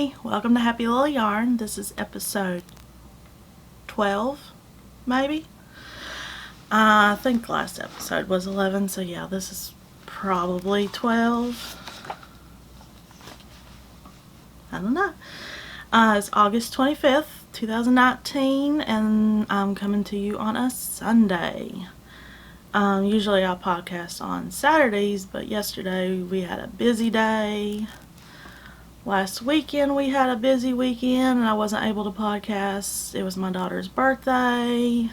Hey, welcome to Happy Little Yarn. This is episode 12, maybe? I think last episode was 11, so yeah, this is probably 12. I don't know. It's August 25th, 2019, and I'm coming to you on a Sunday. Usually I podcast on Saturdays, but yesterday we had a busy day. Last weekend we had a busy weekend and I wasn't able to podcast. It was my daughter's birthday.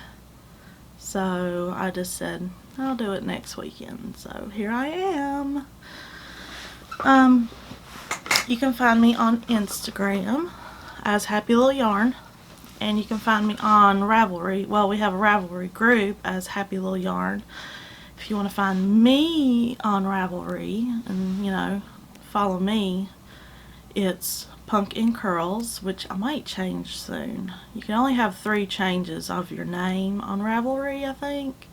So I just said, I'll do it next weekend. So here I am. You can find me on Instagram as Happy Little Yarn. And you can find me on Ravelry. Well, we have a Ravelry group as Happy Little Yarn. If you want to find me on Ravelry and, you know, follow me, it's Pumpkin Curls, which I might change soon. You can only have 3 changes of your name on Ravelry, I think.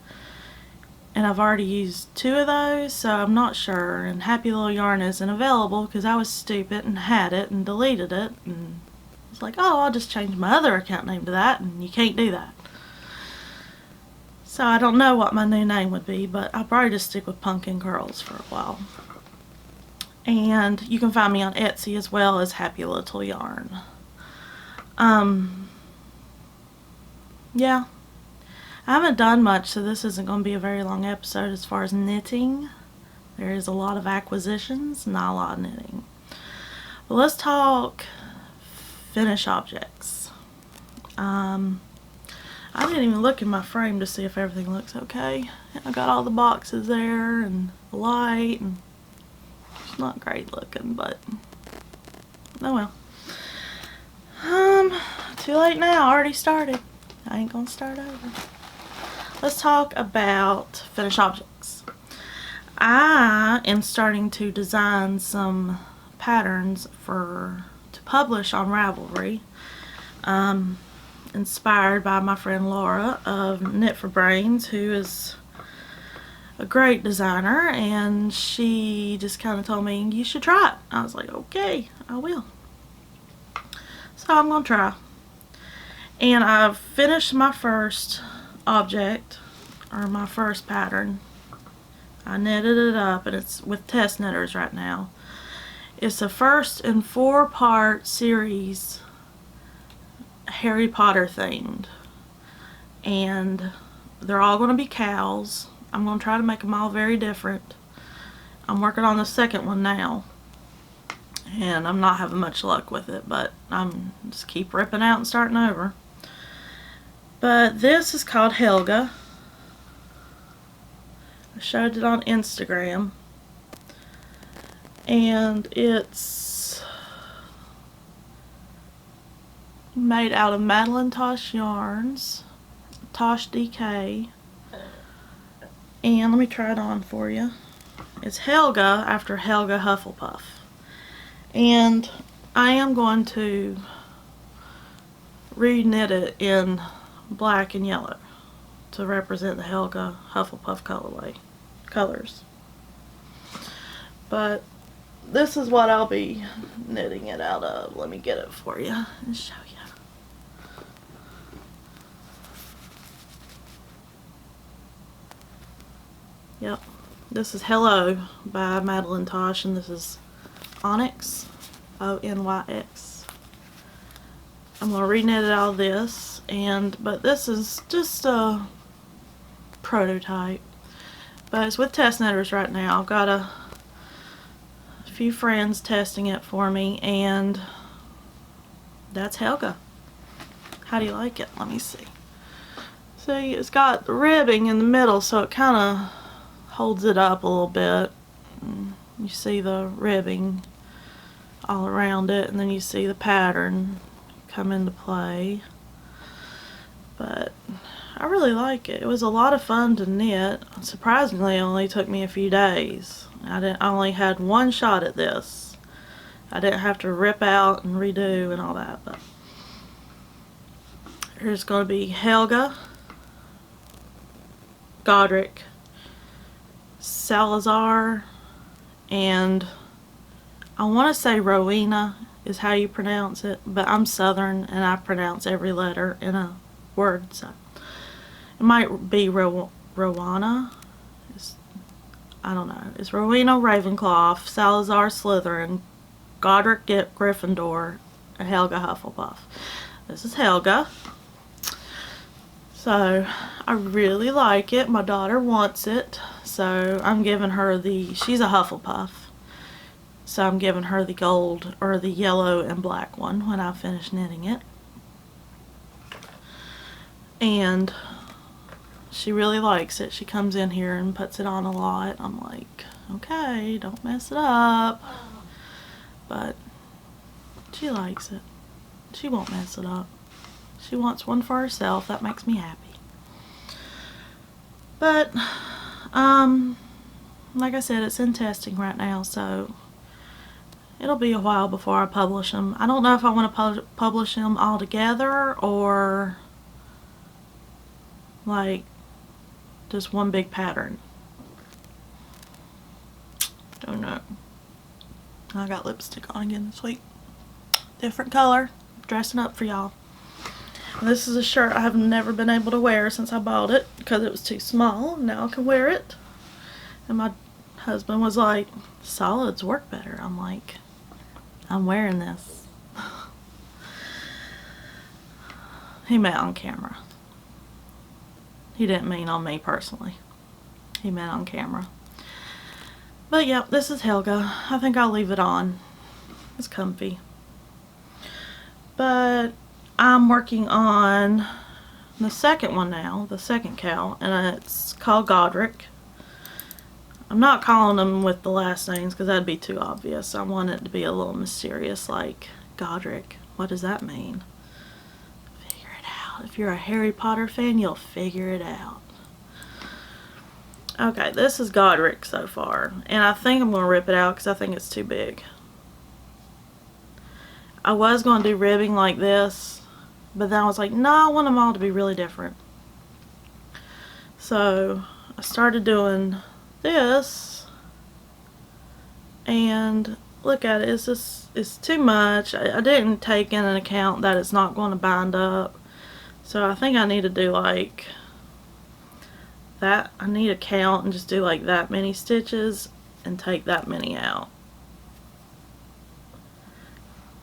And I've already used 2 of those, so I'm not sure. And Happy Little Yarn isn't available because I was stupid and had it and deleted it. And it's like, oh, I'll just change my other account name to that, and you can't do that. So I don't know what my new name would be, but I'll probably just stick with Pumpkin Curls for a while. And you can find me on Etsy as well as Happy Little Yarn. Yeah. I haven't done much, so this isn't going to be a very long episode as far as knitting. There is a lot of acquisitions, not a lot of knitting. But let's talk finished objects. I didn't even look in my frame to see if everything looks okay. I got all the boxes there and the light, and it's not great looking, but oh well. Too late now. Already started. I ain't gonna start over. Let's talk about finished objects. I am starting to design some patterns to publish on Ravelry. Inspired by my friend Laura of Knit for Brains, who is a great designer, and she just kind of told me, you should try it. I was like, okay, I will. So I'm gonna try. And I've finished my first object, or my first pattern. I knitted it up, and it's with test knitters right now. It's the first in 4-part series, Harry Potter themed, and they're all going to be cowls. I'm going to try to make them all very different. I'm working on the second one now, and I'm not having much luck with it, but I'm just keep ripping out and starting over. But this is called Helga. I showed it on Instagram, and it's made out of Madelinetosh yarns, Tosh DK, and let me try it on for you. It's Helga after Helga Hufflepuff, and I am going to re-knit it in black and yellow to represent the Helga Hufflepuff colors. But this is what I'll be knitting it out of. Let me get it for you and show you. Yep, this is Hello by Madelinetosh, and this is Onyx, O-N-Y-X. I'm going to re-knit it out of this, but this is just a prototype. But it's with test knitters right now. I've got a few friends testing it for me, and that's Helga. How do you like it? Let me see. See, it's got the ribbing in the middle, so it kind of holds it up a little bit. You see the ribbing all around it, and then you see the pattern come into play. But I really like it. It was a lot of fun to knit. Surprisingly, it only took me a few days. I only had one shot at this. I didn't have to rip out and redo and all that. But here's going to be Helga, Godric, Salazar, and I want to say Rowena is how you pronounce it, but I'm Southern and I pronounce every letter in a word, so it might be Rowana. I don't know. It's Rowena Ravenclaw, Salazar Slytherin, Godric Gryffindor, and Helga Hufflepuff. This is Helga. So I really like it. My daughter wants it, so I'm giving her she's a Hufflepuff, so I'm giving her the gold or the yellow and black one when I finish knitting it. And she really likes it. She comes in here and puts it on a lot. I'm like, okay, don't mess it up. But she likes it. She won't mess it up. She wants one for herself. That makes me happy. But, like I said, it's in testing right now, so it'll be a while before I publish them. I don't know if I want to publish them all together or like just one big pattern. Don't know. I got lipstick on again this week. Different color. Dressing up for y'all. This is a shirt I have never been able to wear since I bought it because it was too small. Now I can wear it. And my husband was like, solids work better. I'm like, I'm wearing this. He meant on camera. He didn't mean on me personally. He meant on camera. But yeah, this is Helga. I think I'll leave it on. It's comfy. But I'm working on the second one now, the second cowl, and it's called Godric. I'm not calling them with the last names because that'd be too obvious. I want it to be a little mysterious, like Godric. What does that mean? Figure it out. If you're a Harry Potter fan, you'll figure it out. Okay, this is Godric so far, and I think I'm going to rip it out because I think it's too big. I was going to do ribbing like this, but then I was like, no, I want them all to be really different. So I started doing this, and look at it, it's too much. I didn't take in an account that it's not going to bind up, so I think I need to do like that. I need to count and just do like that many stitches and take that many out.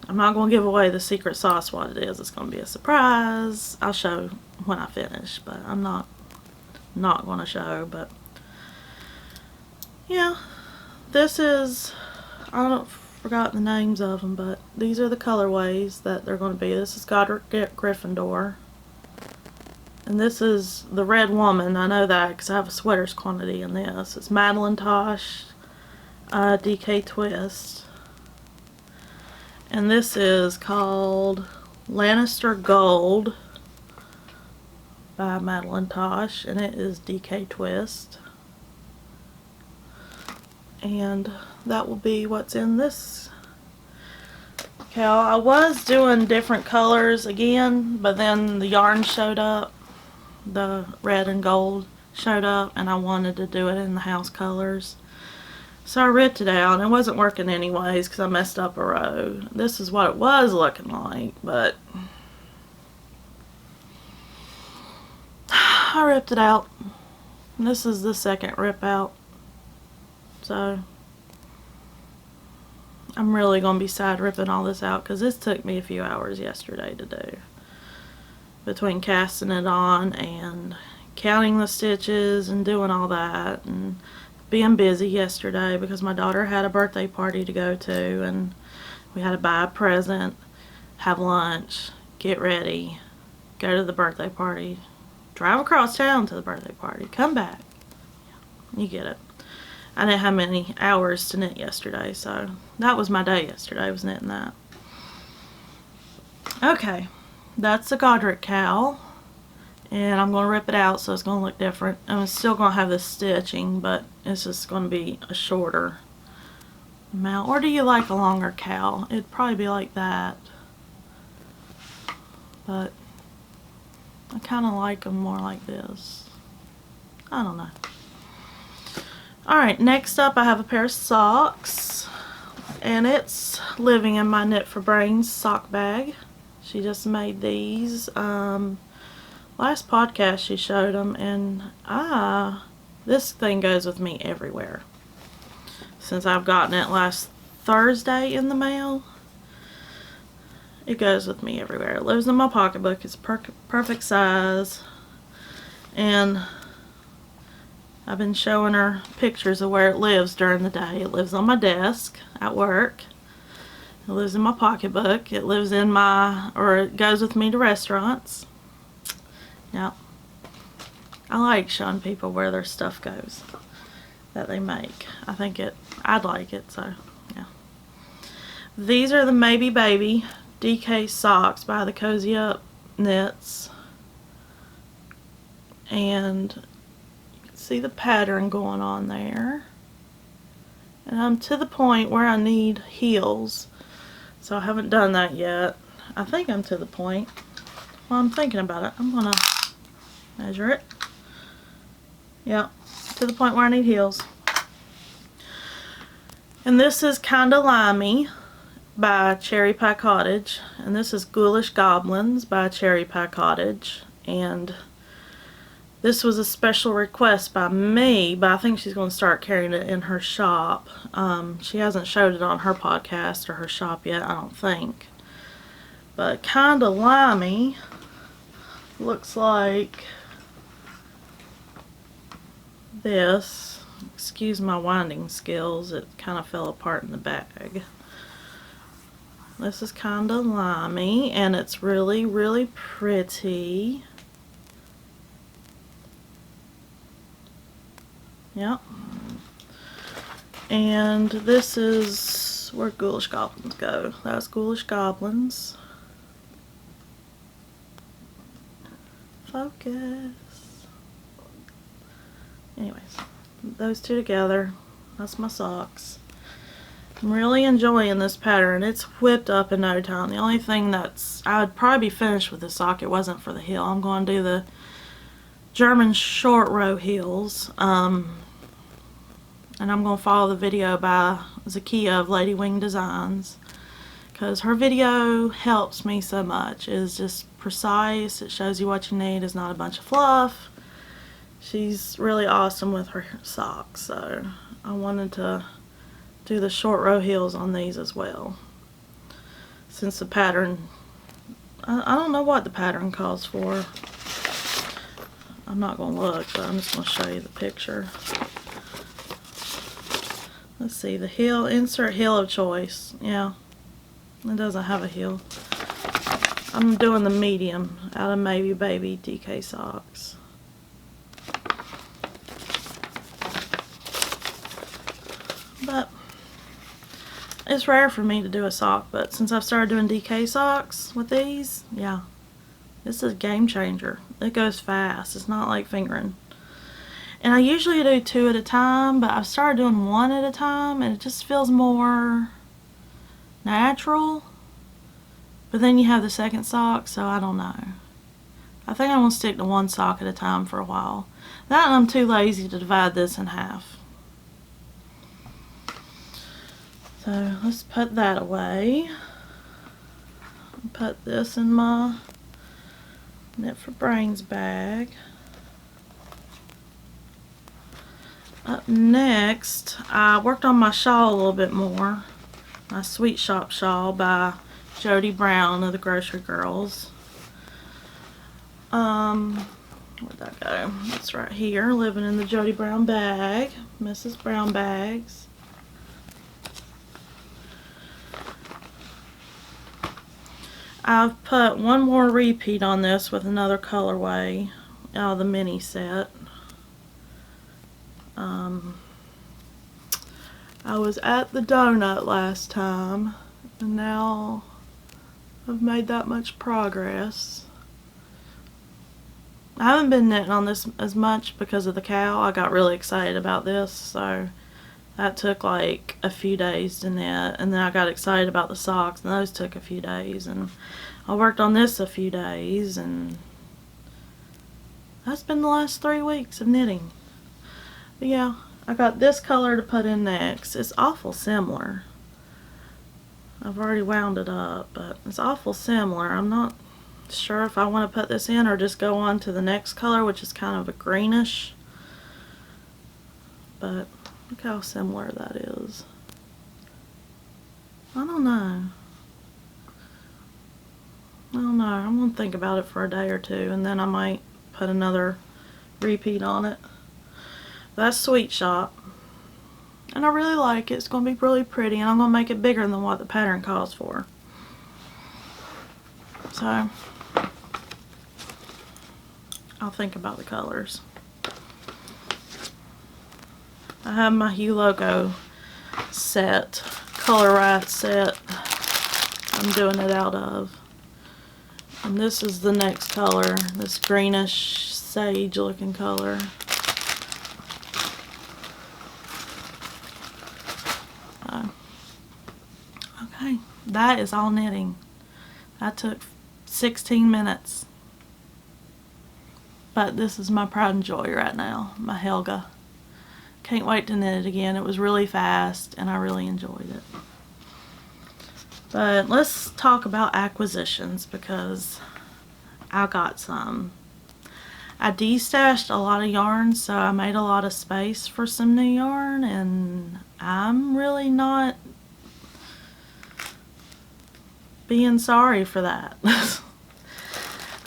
I'm not going to give away the secret sauce what it is. It's going to be a surprise. I'll show when I finish, but I'm not going to show. But yeah, this is, I don't forgot the names of them, but these are the colorways that they're going to be. This is Godric Gryffindor, and this is the Red Woman. I know that because I have a sweaters quantity in this. It's Madelinetosh DK Twist. And this is called Lanister Gold by Madelinetosh, and it is DK Twist. And that will be what's in this cowl. I was doing different colors again, but then the yarn showed up. The red and gold showed up, and I wanted to do it in the house colors. So I ripped it out, and it wasn't working anyways because I messed up a row. This is what it was looking like, but I ripped it out. And this is the second rip out. So I'm really going to be sad ripping all this out because this took me a few hours yesterday to do. Between casting it on and counting the stitches and doing all that and being busy yesterday because my daughter had a birthday party to go to, and we had to buy a present, have lunch, get ready, go to the birthday party, drive across town to the birthday party, come back. You get it. I didn't have many hours to knit yesterday, so that was my day yesterday, was knitting that. Okay, that's the Godric Cowl. And I'm going to rip it out so it's going to look different. And it's still going to have this stitching, but it's just going to be a shorter amount. Or do you like a longer cowl? It'd probably be like that. But I kind of like them more like this. I don't know. Alright, next up I have a pair of socks. And it's living in my Knit for Brains sock bag. She just made these. Last podcast she showed them, and this thing goes with me everywhere. Since I've gotten it last Thursday in the mail, it goes with me everywhere. It lives in my pocketbook. It's perfect size, and I've been showing her pictures of where it lives during the day. It lives on my desk at work. It lives in my pocketbook. It lives in it goes with me to restaurants. Yeah. I like showing people where their stuff goes that they make. I'd like it, so yeah. These are the Maybe Baby DK socks by the Cozy Up Knits. And you can see the pattern going on there. And I'm to the point where I need heels. So I haven't done that yet. I think I'm to the point. While I'm thinking about it, I'm gonna measure it. Yeah, to the point where I need heels. And this is Kinda Limey by Cherry Pie Cottage. And this is Ghoulish Goblins by Cherry Pie Cottage. And this was a special request by me, but I think she's going to start carrying it in her shop. She hasn't showed it on her podcast or her shop yet, I don't think. But Kinda Limey looks like this. Excuse my winding skills, it kind of fell apart in the bag. This is Kinda Limey, and it's really, really pretty. Yep. And this is where Ghoulish Goblins go. That's Ghoulish Goblins. Focus. Anyways, those two together. That's my socks. I'm really enjoying this pattern. It's whipped up in no time. The only thing I would probably be finished with the sock. It wasn't for the heel. I'm going to do the German short row heels. And I'm going to follow the video by Zakia of Lady Wing Designs, because her video helps me so much. It's just precise. It shows you what you need. It's not a bunch of fluff. She's really awesome with her socks, so I wanted to do the short row heels on these as well. Since the pattern, I don't know what the pattern calls for. I'm not going to look, but I'm just going to show you the picture. Let's see, the heel, insert heel of choice. Yeah, it doesn't have a heel. I'm doing the medium out of Maybe Baby DK socks. But it's rare for me to do a sock, but since I've started doing DK socks with these, yeah, this is a game changer. It goes fast. It's not like fingering. And I usually do 2 at a time, but I've started doing 1 at a time, and it just feels more natural. But then you have the second sock, so I don't know. I think I'm going to stick to 1 sock at a time for a while. That, and I'm too lazy to divide this in half. So let's put that away. Put this in my Knit for Brains bag. Up next, I worked on my shawl a little bit more. My Sweet Shop shawl by Jodi Brown of the Grocery Girls. Where'd that go? It's right here, living in the Jodi Brown bag. Mrs. Brown bags. I've put one more repeat on this with another colorway out of the mini set. I was at the donut last time, and now I've made that much progress. I haven't been knitting on this as much because of the cowl. I got really excited about this, so that took like a few days to knit, and then I got excited about the socks, and those took a few days, and I worked on this a few days, and that's been the last 3 weeks of knitting. But yeah, I got this color to put in next. It's awful similar. I've already wound it up, but it's awful similar. I'm not sure if I want to put this in or just go on to the next color, which is kind of a greenish. But look how similar that is. I don't know. I'm going to think about it for a day or two, and then I might put another repeat on it. That's Sweet Shop. And I really like it. It's going to be really pretty, and I'm going to make it bigger than what the pattern calls for. So, I'll think about the colors. I have my Hue Loco set, Color Riot set, I'm doing it out of. And this is the next color, this greenish sage looking color. Okay, that is all knitting. That took 16 minutes. But this is my pride and joy right now, my Helga. Can't wait to knit it again. It was really fast and I really enjoyed it. But let's talk about acquisitions because I got some. I destashed a lot of yarn, so I made a lot of space for some new yarn, and I'm really not being sorry for that.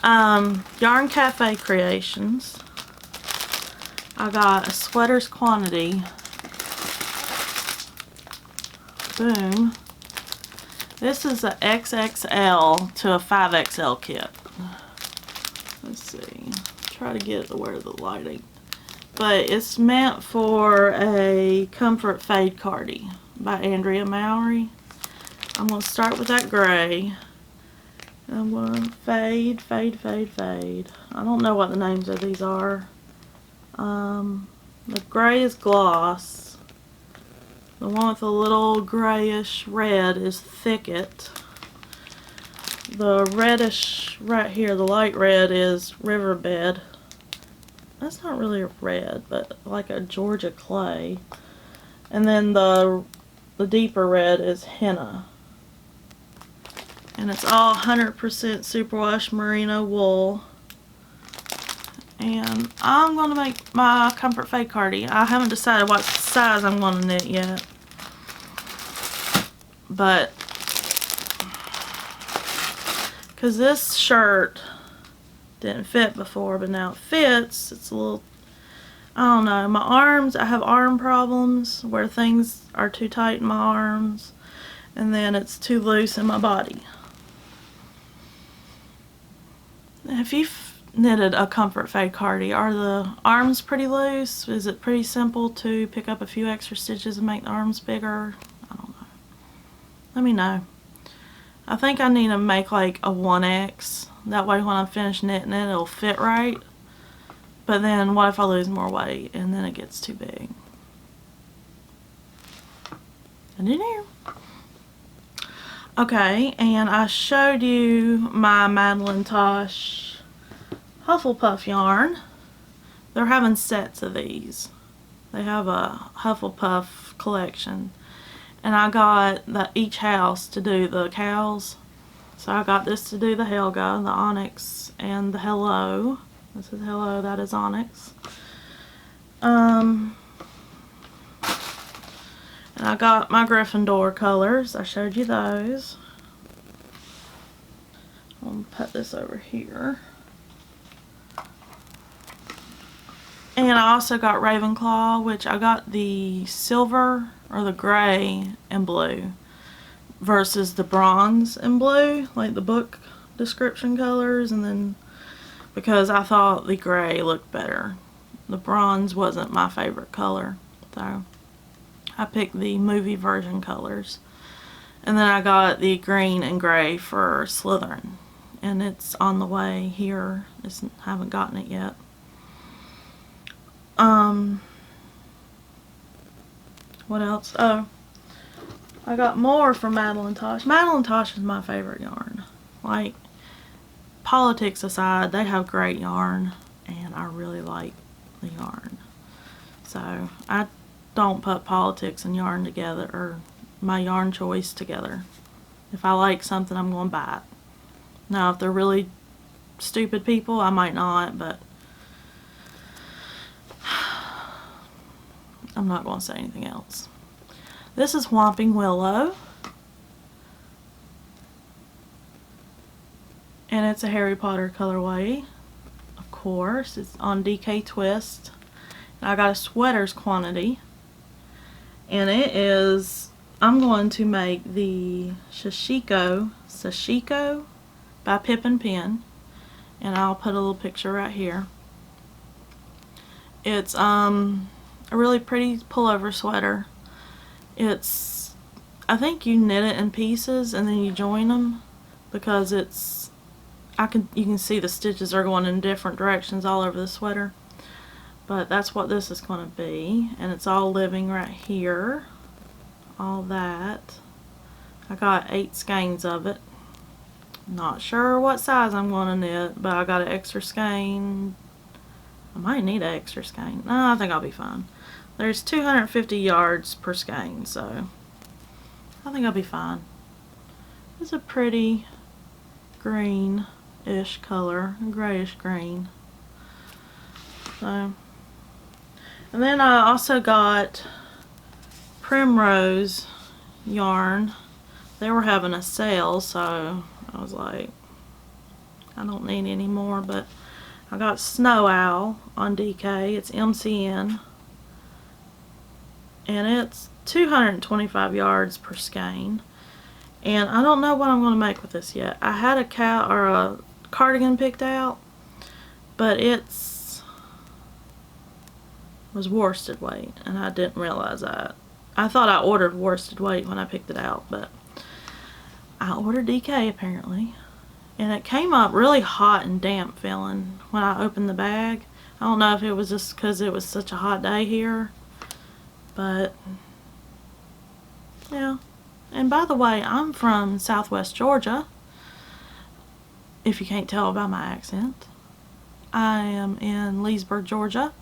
Yarn Cafe Creations. I got a sweaters quantity. Boom. This is a XXL to a 5XL kit. Let's see. Try to get it where the lighting. But it's meant for a Comfort Fade Cardi by Andrea Mowry. I'm going to start with that gray. I'm going to fade, fade, fade, fade. I don't know what the names of these are. The gray is gloss. The one with a little grayish red is thicket. The reddish right here, the light red, is riverbed. That's not really a red, but like a Georgia clay. And then the deeper red is henna. And it's all 100% superwash merino wool. And I'm going to make my Comfort Fade Cardi. I haven't decided what size I'm going to knit yet. But, because this shirt didn't fit before, but now it fits. It's a little, I don't know, my arms, I have arm problems where things are too tight in my arms. And then it's too loose in my body. If you've knitted a Comfort Fade Cardi, are the arms pretty loose? Is it pretty simple to pick up a few extra stitches and make the arms bigger? I don't know. Let me know. I think I need to make like a 1X. That way when I'm finished knitting it, it'll fit right. But then what if I lose more weight and then it gets too big? I don't know. Okay, and I showed you my Madelinetosh Hufflepuff yarn. They're having sets of these. They have a Hufflepuff collection. And I got each house to do the cowls. So I got this to do the Helga, the Onyx, and the Hello. This is Hello, that is Onyx. And I got my Gryffindor colors. I showed you those. I'm going to put this over here. And I also got Ravenclaw, which I got the silver or the gray and blue versus the bronze and blue, like the book description colors, and then because I thought the gray looked better. The bronze wasn't my favorite color, so I picked the movie version colors. And then I got the green and gray for Slytherin, and it's on the way here. I haven't gotten it yet. What else? Oh, I got more from Madelinetosh. Madelinetosh is my favorite yarn. Like, politics aside, they have great yarn, and I really like the yarn. So, I don't put politics and yarn together, or my yarn choice together. If I like something, I'm going to buy it. Now, if they're really stupid people, I might not, but I'm not going to say anything else. This is Whomping Willow. And it's a Harry Potter colorway. Of course, it's on DK Twist. And I got a sweaters quantity. And it is, I'm going to make the Sashiko by Pip and Pen. And I'll put a little picture right here. It's a really pretty pullover sweater. It's, I think you knit it in pieces and then you join them, because it's, you can see the stitches are going in different directions all over the sweater. But that's what this is going to be, and it's all living right here. All that. I got 8 skeins of it. Not sure what size I'm going to knit, but I got an extra skein. I might need an extra skein. No, I think I'll be fine. There's 250 yards per skein, so I think I'll be fine. It's a pretty green-ish color, grayish green. So, and then I also got Primrose Yarn. They were having a sale, so I was like, I don't need any more, but I got Snow Owl on DK. It's MCN. And it's 225 yards per skein. And I don't know what I'm going to make with this yet. I had a cardigan picked out, but was worsted weight, and I didn't realize that. I thought I ordered worsted weight when I picked it out, but I ordered DK apparently. And it came up really hot and damp feeling when I opened the bag. I don't know if it was just because it was such a hot day here, but yeah. And by the way, I'm from Southwest Georgia, if you can't tell by my accent. I am in Leesburg, Georgia,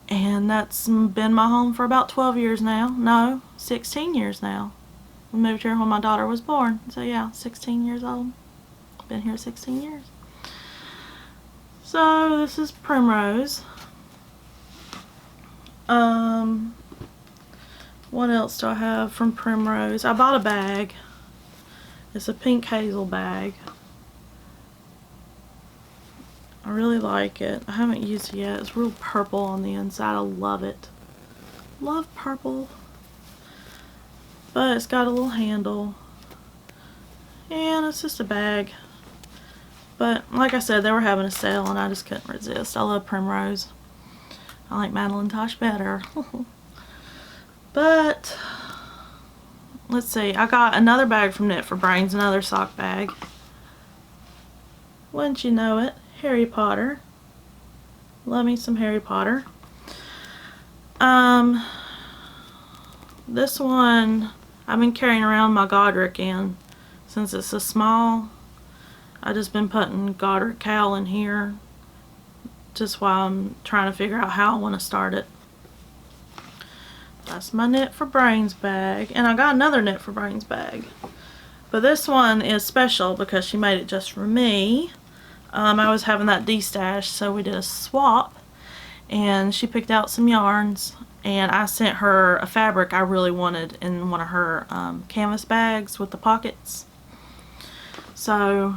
and that's been my home for about 12 years now. No, 16 years now. We moved here when my daughter was born, so yeah, 16 years old. Been here 16 years. So this is Primrose. What else do I have from Primrose? I bought a bag. It's a pink Hazel bag. I really like it. I haven't used it yet. It's real purple on the inside. I love it. Love purple. But it's got a little handle. And it's just a bag. But like I said, they were having a sale and I just couldn't resist. I love Primrose. I like Madelinetosh better. But let's see. I got another bag from Knit for Brains, another sock bag. Wouldn't you know it? Harry Potter. Love me some Harry Potter. This one I've been carrying around my Godric in. Since it's a small, I just been putting Godric Cowl in here just while I'm trying to figure out how I want to start it. That's my Knit for Brains bag, and I got another Knit for Brains bag, but this one is special because she made it just for me. I was having that de-stash, so we did a swap, and she picked out some yarns, and I sent her a fabric I really wanted in one of her canvas bags with the pockets. So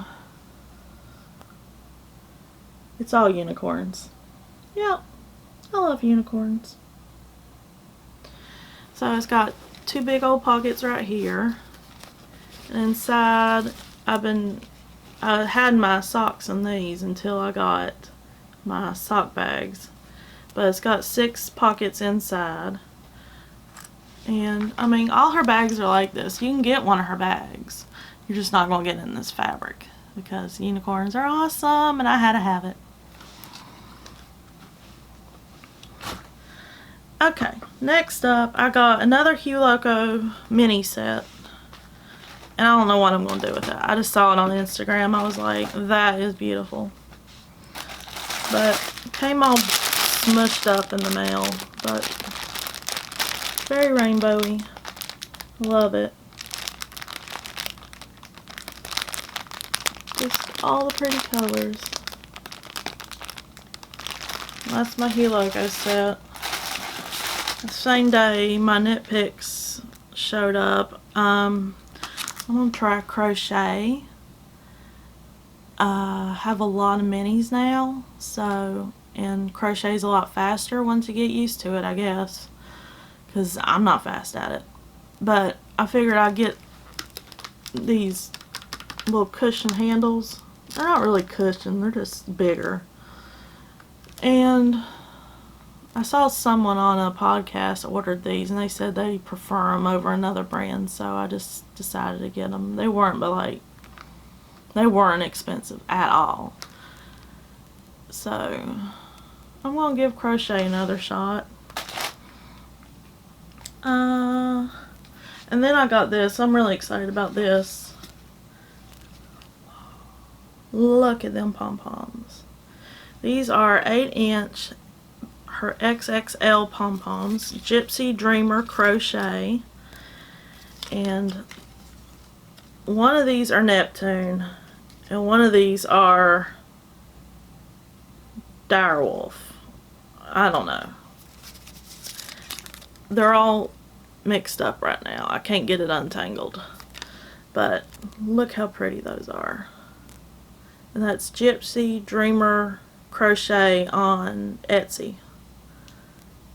it's all unicorns. Yep, I love unicorns. So it's got 2 big old pockets right here. And inside, I had my socks in these until I got my sock bags. But it's got 6 pockets inside. And I mean, all her bags are like this. You can get one of her bags. You're just not going to get in this fabric because unicorns are awesome and I had to have it. Okay, next up I got another Hue Loco mini set. And I don't know what I'm going to do with it. I just saw it on Instagram. I was like, that is beautiful. But it came all smushed up in the mail. But very rainbowy. Love it. all the pretty colors. That's my Hue Loco set. The same day my knit picks showed up. I'm gonna try crochet. Have a lot of minis now, so, and crochet's a lot faster once you get used to it, I guess, because I'm not fast at it. But I figured I'd get these little cushion handles. They're not really cushion, they're just bigger. And I saw someone on a podcast ordered these, and they said they prefer them over another brand, so I just decided to get them. They weren't, but like, they weren't expensive at all. So I'm gonna give crochet another shot. And then I got this. I'm really excited about this. Look at them pom-poms. These are 8-inch her XXL pom-poms, Gypsy Dreamer crochet, and one of these are Neptune and one of these are Direwolf. I don't know. They're all mixed up right now. I can't get it untangled. But look how pretty those are. And that's Gypsy Dreamer crochet on Etsy.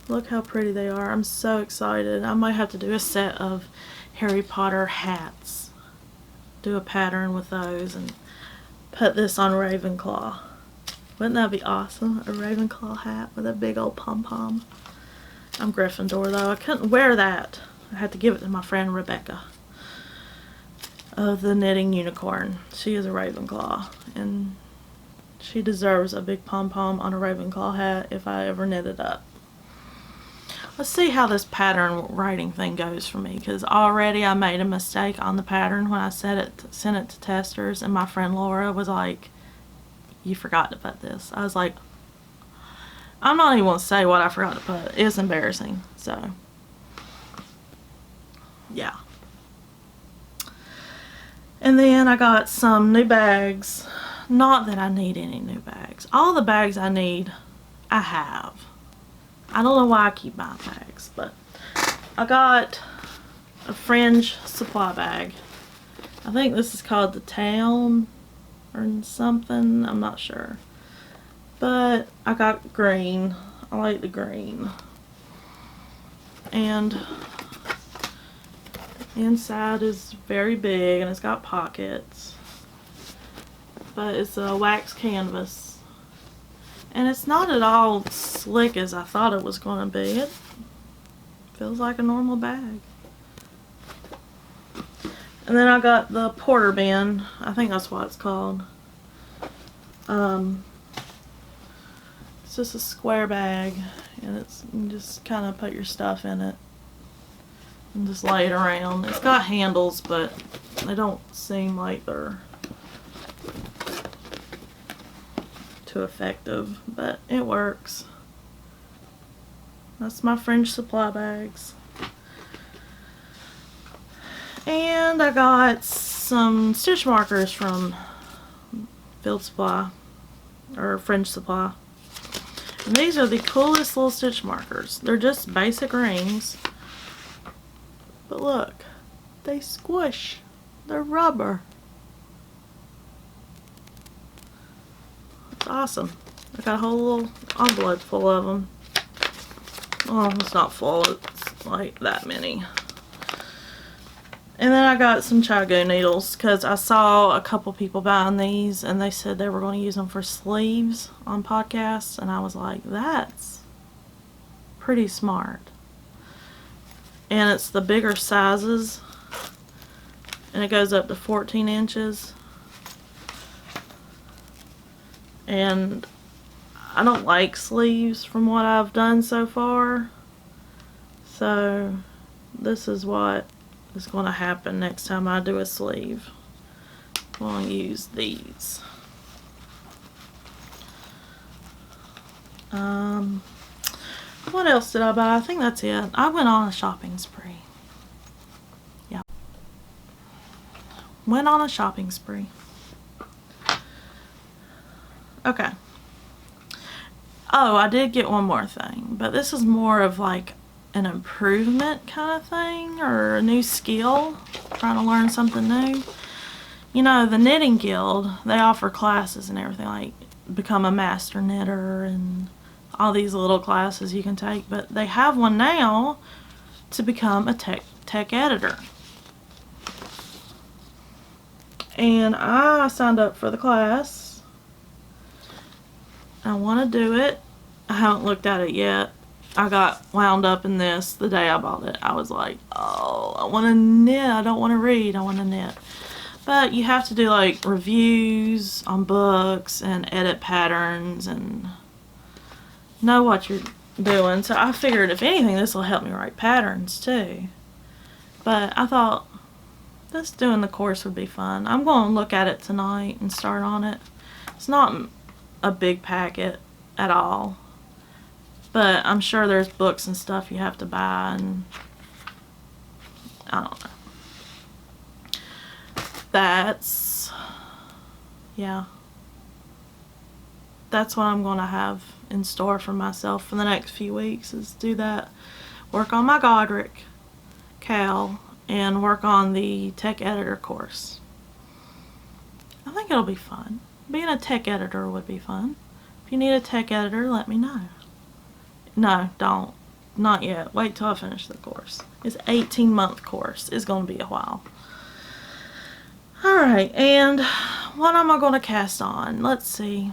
Look how pretty they are. I'm so excited. I might have to do a set of Harry Potter hats. Do a pattern with those and put this on Ravenclaw. Wouldn't that be awesome? A Ravenclaw hat with a big old pom-pom. I'm Gryffindor though. I couldn't wear that. I had to give it to my friend Rebecca of the Knitting Unicorn. She is a Ravenclaw and she deserves a big pom-pom on a Ravenclaw hat if I ever knit it up. Let's see how this pattern writing thing goes for me, because already I made a mistake on the pattern when I sent it to testers, and my friend Laura was like, you forgot to put this. I was like, I'm not even going to say what I forgot to put. It's embarrassing. So, yeah. And then I got some new bags. Not that I need any new bags. All the bags I need, I have. I don't know why I keep buying bags, but I got a Fringe Supply bag. I think this is called the Town or something. I'm not sure. But I got green. I like the green. And inside is very big and it's got pockets. But it's a wax canvas. And it's not at all slick as I thought it was going to be. It feels like a normal bag. And then I got the Porter bin. I think that's what it's called. It's just a square bag. And it's, you just kind of put your stuff in it. And just lay it around. It's got handles, but they don't seem like they're too effective, but it works. That's my Fringe Supply bags. And I got some stitch markers from Field Supply or Fringe Supply. And these are the coolest little stitch markers. They're just basic rings, but look, they squish. They're rubber. Awesome. I got a whole little envelope full of them. Oh, it's not full, it's like that many. And then I got some Chigo needles because I saw a couple people buying these and they said they were going to use them for sleeves on podcasts, and I was like, that's pretty smart. And it's the bigger sizes and it goes up to 14 inches. And I don't like sleeves from what I've done so far. So this is what is going to happen next time I do a sleeve. I'm going to use these. What else did I buy? I think that's it. I went on a shopping spree. Yeah. Went on a shopping spree. Okay. Oh, I did get one more thing, but this is more of like an improvement kind of thing, or a new skill, trying to learn something new. You know, the Knitting Guild, they offer classes and everything, like become a master knitter and all these little classes you can take, but they have one now to become a tech editor. And I signed up for the class. I want to do it. I haven't looked at it yet. I got wound up in this the day I bought it. I was like, oh, I want to knit. I don't want to read. I want to knit. But you have to do like reviews on books and edit patterns and know what you're doing. So I figured if anything, this will help me write patterns too. But I thought just doing the course would be fun. I'm going to look at it tonight and start on it. It's not a big packet at all, but I'm sure there's books and stuff you have to buy, and I don't know. Yeah, that's what I'm going to have in store for myself for the next few weeks, is do that, work on my Godric Cowl, and work on the tech editor course. I think it'll be fun. Being a tech editor would be fun. If you need a tech editor, let me know. No, don't. Not yet. Wait till I finish the course. It's an 18-month course. It's going to be a while. Alright, and what am I going to cast on? Let's see.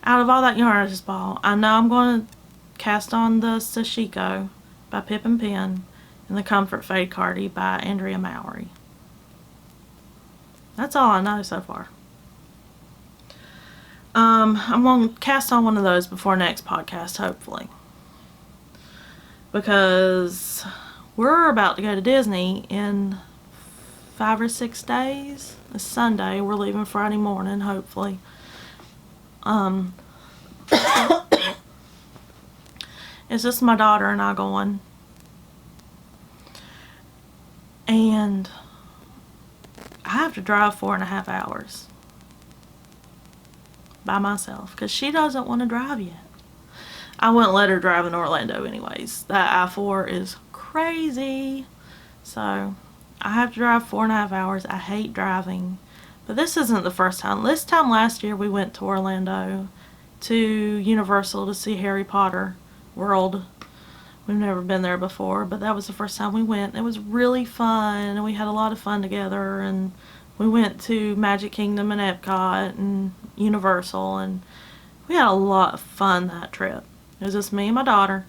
Out of all that yarn I just bought, I know I'm going to cast on the Sashiko by Pip and Pen and the Comfort Fade Cardi by Andrea Mowry. That's all I know so far. I'm going to cast on one of those before next podcast, hopefully. Because we're about to go to Disney in 5 or 6 days. It's Sunday. We're leaving Friday morning, hopefully. It's just my daughter and I going. And I have to drive 4.5 hours by myself because she doesn't want to drive yet. I wouldn't let her drive in Orlando anyways. That I-4 is crazy. So I have to drive 4.5 hours. I hate driving. But this isn't the first time. This time last year we went to Orlando to Universal to see Harry Potter World. We've never been there before, but that was the first time we went. It was really fun, and we had a lot of fun together, and we went to Magic Kingdom and Epcot and Universal, and we had a lot of fun that trip. It was just me and my daughter.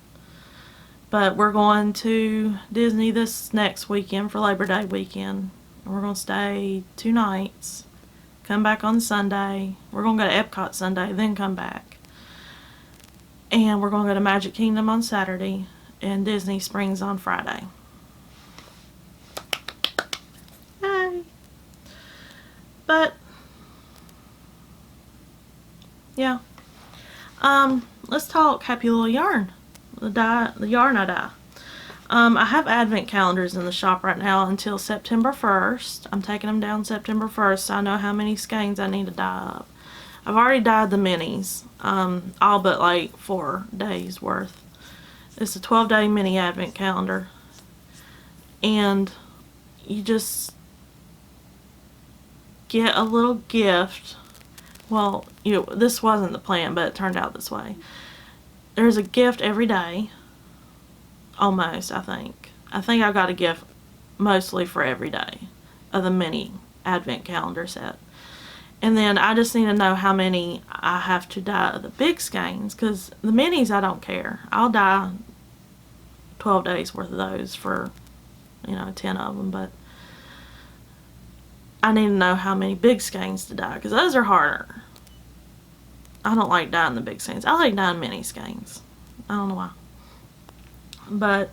But we're going to Disney this next weekend for Labor Day weekend. And we're going to stay 2 nights, come back on Sunday. We're going to go to Epcot Sunday, then come back. And we're going to go to Magic Kingdom on Saturday and Disney Springs on Friday. Yay! But yeah. Let's talk Happy Little Yarn. The yarn I dye. I have advent calendars in the shop right now until September 1st. I'm taking them down September 1st so I know how many skeins I need to dye up. I've already dyed the minis, all but like 4 days worth. It's a 12-day mini advent calendar, and you just get a little gift. Well, this wasn't the plan, but it turned out this way. There's a gift every day, almost, I think. I think I got a gift mostly for every day of the mini advent calendar set. And then I just need to know how many I have to dye of the big skeins, because the minis I don't care. I'll dye 12 days worth of those for, 10 of them, but I need to know how many big skeins to dye, because those are harder. I don't like dyeing the big skeins. I like dyeing mini skeins. I don't know why. But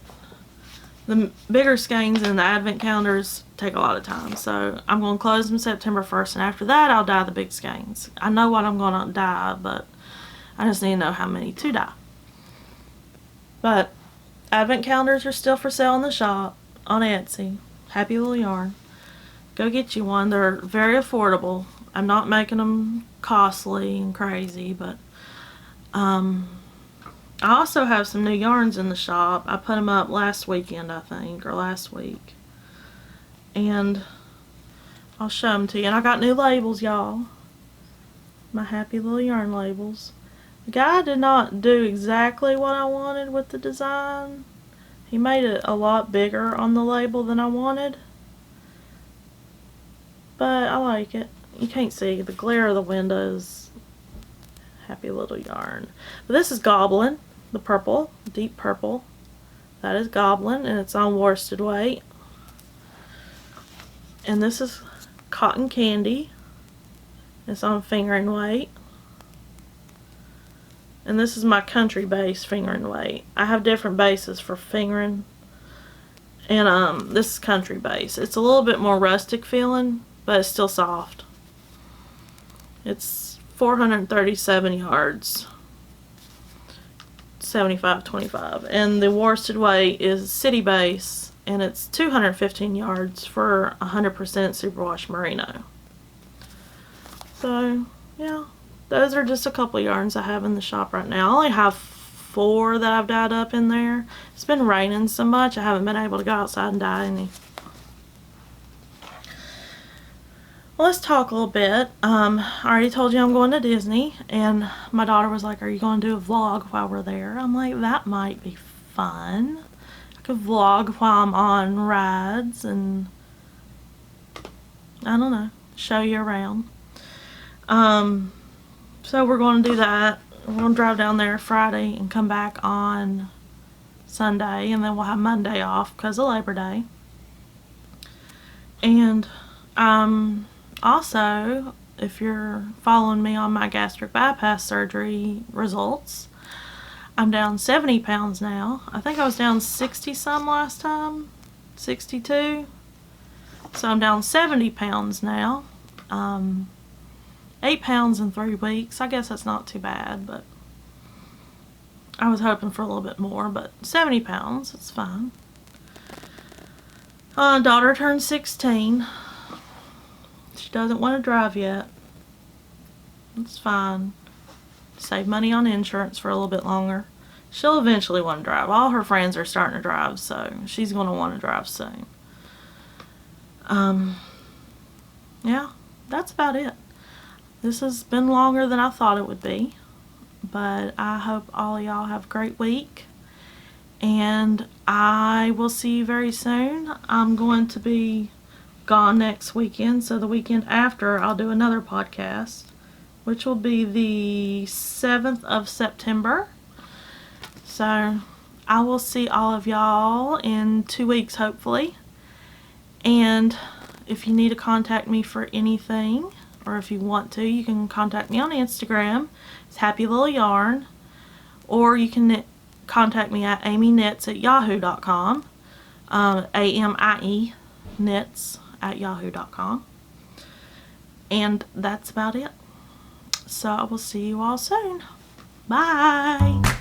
the bigger skeins and the advent calendars take a lot of time. So I'm going to close them September 1st, and after that I'll dye the big skeins. I know what I'm going to dye, but I just need to know how many to dye. But advent calendars are still for sale in the shop on Etsy. Happy Little Yarn. Go get you one. They're very affordable. I'm not making them costly and crazy, but I also have some new yarns in the shop. I put them up last weekend, I think, or last week. And I'll show them to you. And I got new labels, y'all. My happy little yarn labels. The guy did not do exactly what I wanted with the design. He made it a lot bigger on the label than I wanted. But I like it. You can't see the glare of the windows. Happy little yarn. But this is Goblin, the purple, deep purple. That is Goblin, and it's on worsted weight. And this is Cotton Candy. It's on fingering weight. And this is my country base fingering weight. I have different bases for fingering. And this is country base. It's a little bit more rustic feeling, but it's still soft. It's 437 yards. 75-25. And the worsted weight is city base, and it's 215 yards for 100% superwash merino. So, yeah. Those are just a couple yarns I have in the shop right now. I only have 4 that I've dyed up in there. It's been raining so much I haven't been able to go outside and dye any. Well, let's talk a little bit. I already told you I'm going to Disney, and my daughter was like, are you going to do a vlog while we're there? I'm like, that might be fun. I could vlog while I'm on rides and, I don't know, show you around. So we're going to do that. We're going to drive down there Friday and come back on Sunday, and then we'll have Monday off because of Labor Day. And also, if you're following me on my gastric bypass surgery results, I'm down 70 pounds now. I think I was down 60 some last time, 62. So I'm down 70 pounds now. 8 pounds in 3 weeks. I guess that's not too bad, but I was hoping for a little bit more, but 70 pounds, it's fine. Daughter turned 16. She doesn't want to drive yet. It's fine. Save money on insurance for a little bit longer. She'll eventually want to drive. All her friends are starting to drive, so she's going to want to drive soon. Yeah, that's about it. This has been longer than I thought it would be, but I hope all of y'all have a great week, and I will see you very soon. I'm going to be gone next weekend, so the weekend after I'll do another podcast, which will be the 7th of September. So I will see all of y'all in 2 weeks, hopefully. And if you need to contact me for anything, or if you want to, you can contact me on Instagram. It's Happy Little Yarn. Or you can contact me at amyknits@yahoo.com. AMIE knits@yahoo.com. And that's about it. So I will see you all soon. Bye!